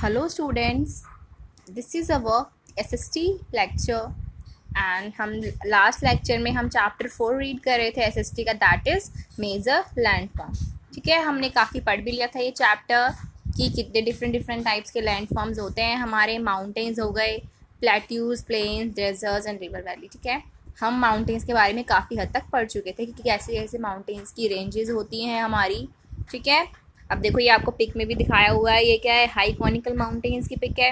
Hello students, this is our SST lecture and हम last lecture में हम chapter 4 read कर रहे थे SST का, दैट इज़ मेजर लैंडफॉर्म। ठीक है, हमने काफ़ी पढ़ भी लिया था ये चैप्टर कि कितने डिफरेंट टाइप्स के लैंडफॉर्म्स होते हैं। हमारे माउंटेन्स हो गए, plateaus, plains, deserts and river valley. ठीक है, हम माउंटेन्स के बारे में काफ़ी हद तक पढ़ चुके थे कि कैसे कैसे माउंटेन्स की रेंजेस होती हैं हमारी। ठीक है, अब देखो ये आपको पिक में भी दिखाया हुआ है, ये क्या है, हाई कॉनिकल माउंटेन्स की पिक है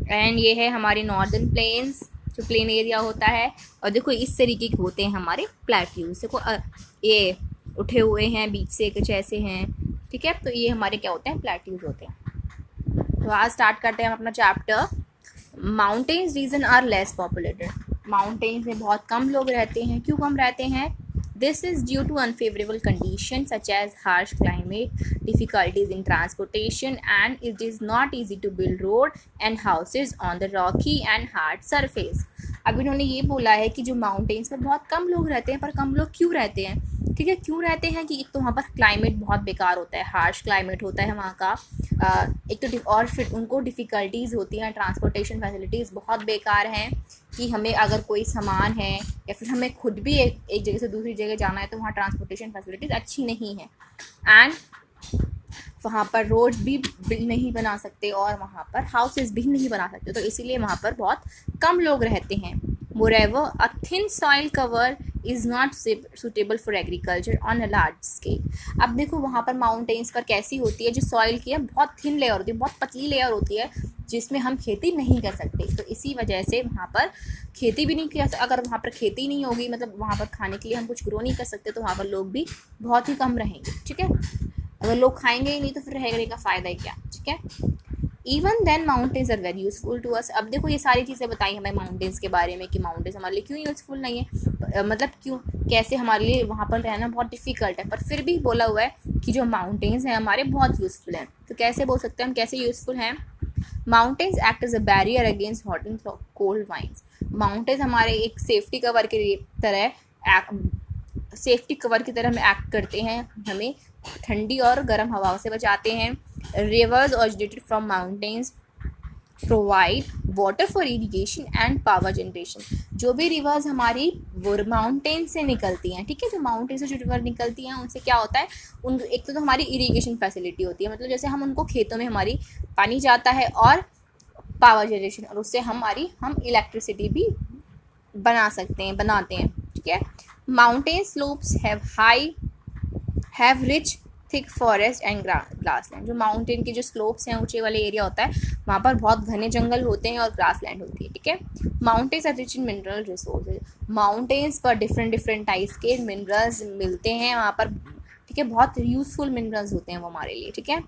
एंड ये है हमारी नॉर्दर्न प्लेन्स जो प्लेन एरिया होता है। और देखो इस तरीके के होते हैं हमारे प्लेट्यूज। देखो ये उठे हुए हैं बीच से कुछ ऐसे हैं। ठीक है, तो ये हमारे क्या होते हैं, प्लेट्यूज होते हैं। तो आज स्टार्ट करते हैं हम अपना chapter. Mountains region are less populated. Mountains में बहुत कम लोग रहते हैं। क्यों कम रहते हैं? This is due to unfavorable conditions such as harsh climate, difficulties in transportation, and it is not easy to build road and houses on the rocky and hard surface. अब इन्होंने ये बोला है कि जो माउंटेन्स पर बहुत कम लोग रहते हैं, पर कम लोग क्यों रहते हैं? ठीक है, क्यों रहते हैं कि एक तो वहाँ पर क्लाइमेट बहुत बेकार होता है, हार्श क्लाइमेट होता है वहाँ का, एक तो और फिर उनको डिफ़िकल्टीज़ होती हैं, ट्रांसपोर्टेशन फैसिलिटीज़ बहुत बेकार हैं कि हमें अगर कोई सामान है या फिर हमें खुद भी एक जगह से दूसरी जगह जाना है तो वहाँ ट्रांसपोर्टेशन फैसिलिटीज़ अच्छी नहीं है एंड वहाँ पर रोड भी नहीं बना सकते और वहाँ पर हाउसेस भी नहीं बना सकते, तो इसीलिए वहाँ पर बहुत कम लोग रहते हैं। Moreover a thin soil cover is not suitable for agriculture on a large scale. अब देखो वहाँ पर माउंटेन्स पर कैसी होती है, जो सॉइल की है बहुत थिन लेयर होती है, बहुत पतली लेयर होती है जिसमें हम खेती नहीं कर सकते। तो इसी वजह से वहाँ पर खेती भी नहीं किया। अगर वहाँ पर खेती नहीं होगी, मतलब वहाँ पर खाने के लिए हम कुछ ग्रो नहीं कर सकते, तो वहाँ पर लोग भी बहुत ही कम रहेंगे। ठीक है, अगर लोग खाएंगे ही नहीं तो फिर रहने का फ़ायदा ही क्या। ठीक है, even then mountains are very useful to us. अब देखो ये सारी चीज़ें बताई हमें माउंटेन्स के बारे में कि माउंटेन्स हमारे लिए क्यों यूज़फुल नहीं है, मतलब क्यों, कैसे हमारे लिए वहाँ पर रहना बहुत डिफ़िकल्ट है, पर फिर भी बोला हुआ है कि जो माउंटेन्स हैं हमारे बहुत यूज़फुल हैं। तो कैसे बोल सकते हैं हम कैसे यूज़फुल हैं? Mountains act as a barrier against hot and cold winds. Mountains हमारे एक सेफ्टी कवर की तरह सेफ्टी कवर की तरह हम एक्ट करते हैं, हमें ठंडी और गर्म हवाओं से बचाते हैं। Reverse originated from mountains provide water for irrigation and power generation. जो भी रिवर्स हमारी वो माउंटेन से निकलती हैं, ठीक है, जो माउंटेन से जो रिवर निकलती हैं उनसे क्या होता है, उन एक तो हमारी इरीगेशन फैसिलिटी होती है, मतलब जैसे हम उनको खेतों में हमारी पानी जाता है, और पावर जनरेशन, और उससे हम इलेक्ट्रिसिटी भी बनाते हैं। ठीक है, mountain slopes have rich thick forest and grassland. जो माउंटेन के जो स्लोप्स हैं, ऊंचे वाले एरिया होता है, वहाँ पर बहुत घने जंगल होते हैं और ग्रासलैंड होती है। ठीक है, mountains are rich in mineral resources. Mountains पर डिफरेंट टाइप्स के मिनरल्स मिलते हैं वहाँ पर। ठीक है, बहुत यूज़फुल मिनरल्स होते हैं वो हमारे लिए। ठीक है,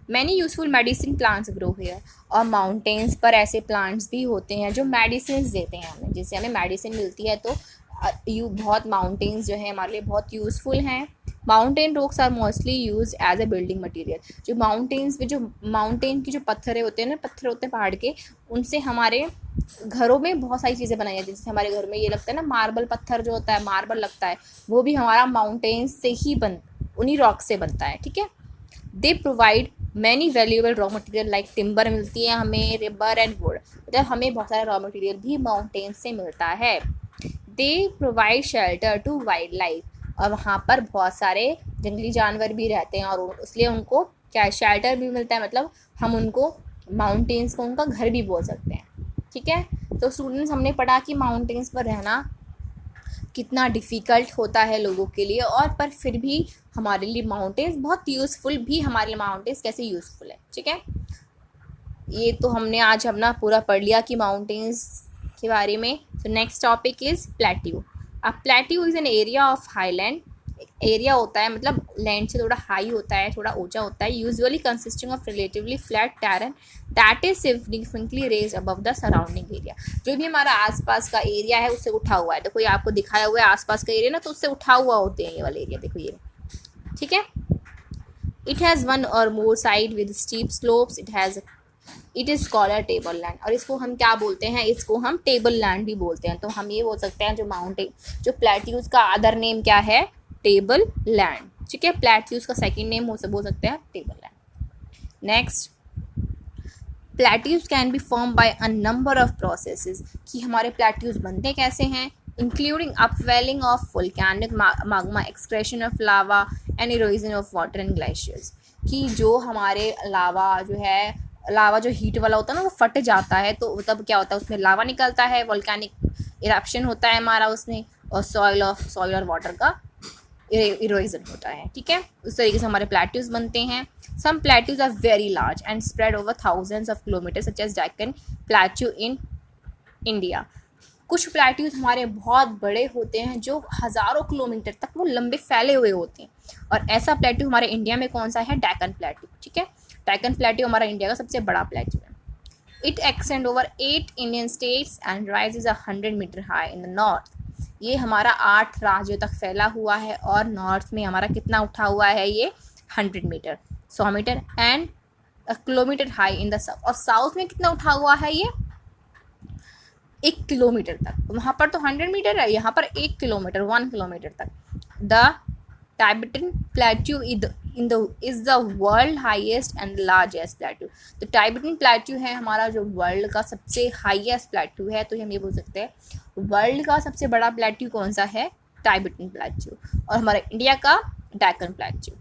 many useful medicine plants grow here. और माउंटेन्स पर ऐसे प्लांट्स भी होते हैं जो मेडिसिन देते हैं हमें, जिससे हमें मेडिसिन मिलती है। तो बहुत माउंटेन्स जो है हमारे लिए बहुत यूज़फुल हैं। Mountain rocks are mostly use as a building material. जो माउंटेन्स पे जो माउंटेन की जो पत्थर होते हैं पहाड़ के, उनसे हमारे घरों में बहुत सारी चीज़ें बनाई जाती हैं। जैसे हमारे घर में ये लगता है ना, मार्बल पत्थर जो होता है, मार्बल लगता है, वो भी हमारा माउंटेन्स से ही उन्हीं रॉक से बनता है। ठीक है, they provide many valuable raw material like timber मिलती है हमें, रिबर एंड वुड, मतलब हमें बहुत सारा रॉ मटेरियल भी माउंटेन्स से मिलता है। They provide shelter to wild life, और वहाँ पर बहुत सारे जंगली जानवर भी रहते हैं, और इसलिए उनको क्या शेल्टर भी मिलता है, मतलब हम उनको माउंटेन्स को उनका घर भी बोल सकते हैं। ठीक है, तो स्टूडेंट्स हमने पढ़ा कि माउंटेन्स पर रहना कितना डिफ़िकल्ट होता है लोगों के लिए, और पर फिर भी हमारे लिए माउंटेन्स बहुत यूज़फुल भी, हमारे लिए माउंटेन्स कैसे यूज़फुल है। ठीक है, ये तो हमने आज अपना पूरा पढ़ लिया कि माउंटेन्स के बारे में। तो नेक्स्ट टॉपिक इज़ प्लेट्यू। अब plateau is an area of highland. Area होता है मतलब लैंड से थोड़ा हाई होता है, थोड़ा ऊंचा होता है, usually consisting of relatively flat terrain that is significantly raise above the surrounding area. जो भी हमारा आसपास का एरिया है उससे उठा हुआ है। देखो ये आपको दिखाया हुआ है आसपास का एरिया ना, तो उससे उठा हुआ होते हैं ये वाला एरिया, देखो ये। ठीक है, इट हैज़ वन और more side with steep slopes, it is called a table land. और इसको हम क्या बोलते हैं, इसको हम टेबल लैंड भी बोलते हैं। तो हम ये बोल सकते हैं जो प्लेट्यूज का अदर नेम क्या है, टेबल लैंड। ठीक है, प्लेट्यूज का सेकंड नेम बोल सकते हैं table land. Next, plateaus can be form by a number of processes, कि हमारे प्लेट्यूज बनते कैसे हैं, including upwelling of volcanic magma, excretion of lava and erosion of water and glaciers, कि जो हमारे लावा जो हीट वाला होता है ना वो फट जाता है, तो तब क्या होता है उसमें लावा निकलता है, वोल्केनिक इरप्शन होता है हमारा उसमें, और सॉइल और वाटर का इरोजन होता है। ठीक है, उस तरीके से हमारे प्लेट्यूज बनते हैं। Some plateaus are very large and spread over thousands of kilometre, such as Deccan plateau in India. कुछ प्लेट्यूज हमारे बहुत बड़े होते हैं जो हज़ारों किलोमीटर तक वो लंबे फैले हुए होते हैं, और ऐसा प्लेट्यू हमारे इंडिया में कौन सा है, डेक्कन प्लेट्यू। ठीक है, डेक्कन प्लेट्यू हमारा इंडिया का सबसे बड़ा प्लेट्यू है। It extend over 8 Indian states and raises 100 metre high in the north. ये हमारा 8 राज्यों तक फैला हुआ है, और नॉर्थ में हमारा कितना उठा हुआ है, ये 100 metre 100 metre and kilometre high in the south. और साउथ में कितना उठा हुआ है, ये 1 किलोमीटर तक। वहाँ पर तो 100 मीटर है, यहाँ पर 1 किलोमीटर 1 किलोमीटर तक। The Tibetan plateau is the world highest and largest plateau. तो टाइबेटन प्लेट्यू है हमारा जो वर्ल्ड का सबसे हाईएस्ट प्लेट्यू है, तो हम ये बोल सकते हैं वर्ल्ड का सबसे बड़ा प्लेट्यू कौन सा है, टाइबेटन प्लेट्यू, और हमारे इंडिया का डेक्कन प्लेट्यू।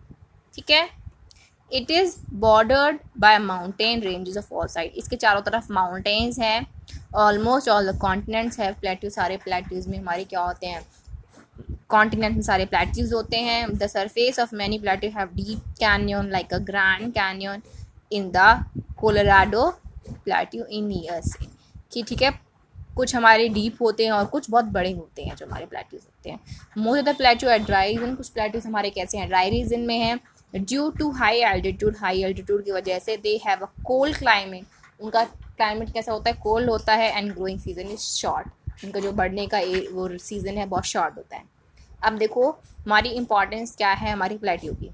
ठीक है, it is bordered by mountain ranges of all side, इसके चारों तरफ माउंटेन्स हैं। ऑलमोस्ट ऑल द कॉन्टिनेंट्स है प्लेट्यू, सारे प्लेट्यूज में हमारे क्या होते हैं, कॉन्टिनेंट में सारे प्लेट्यूज होते हैं। The surface of many plateau have deep canyon like a grand canyon in the Colorado plateau in USA, कि ठीक है, कुछ हमारे डीप होते हैं और कुछ बहुत बड़े होते हैं जो हमारे प्लेट्यूज होते हैं। मोस्ट ऑफ द प्लेट्यू है ड्राई रीजन, कुछ प्लेट्यूज हमारे कैसे हैं, ड्राई रीजन में हैं। ड्यू टू हाई एल्टीट्यूड की वजह से they have a cold climate, उनका क्लाइमेट कैसा होता है, कोल्ड होता है, and growing season is short, उनका जो बढ़ने का वो सीज़न है बहुत शॉर्ट होता है। अब देखो हमारी इंपॉर्टेंस क्या है हमारी प्लेट्यू की।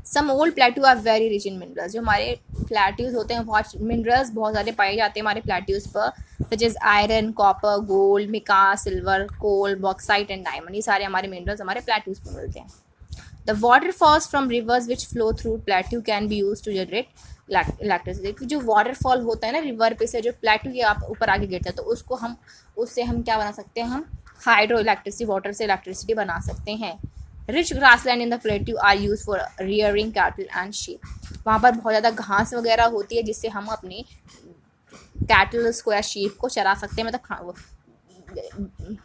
Some old plateau are very rich in minerals, जो हमारे प्लेट्यूज होते हैं बहुत मिनरल्स बहुत ज़्यादा पाए जाते हैं हमारे प्लेट्यूज पर, such as iron, copper, gold, mica, silver, coal, bauxite and diamond, ये सारे हमारे मिनरल्स हमारे प्लेट्यूज पर मिलते हैं। The waterfalls from rivers which flow through plateau can be use to generate electricity, जो वाटरफॉल होता है ना रिवर पे से जो प्लेट्यू के ऊपर आगे गिरता है, तो उससे हम क्या बना सकते हैं, हम हाइड्रो इलेक्ट्रिसिटी, वाटर से इलेक्ट्रिसिटी बना सकते हैं। Rich grassland in the plateau are use for rearing cattle and sheep, वहाँ पर बहुत ज़्यादा घास वगैरह होती है जिससे हम अपनी कैटल्स को या शीप को चरा सकते हैं, मतलब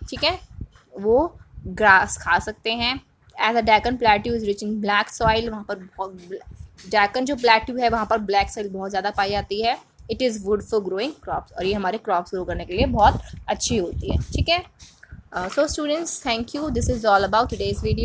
ठीक है, वो ग्रास खा सकते हैं। As a Deccan plateau is rich in black soil, वहाँ पर डेक्कन जो प्लेट्यू है वहाँ पर ब्लैक सॉइल बहुत ज़्यादा पाई जाती है। It is would for growing crops, और ये हमारे क्रॉप्स ग्रो करने के लिए बहुत अच्छी होती है। ठीक है, so students, thank you, this is all about today's video.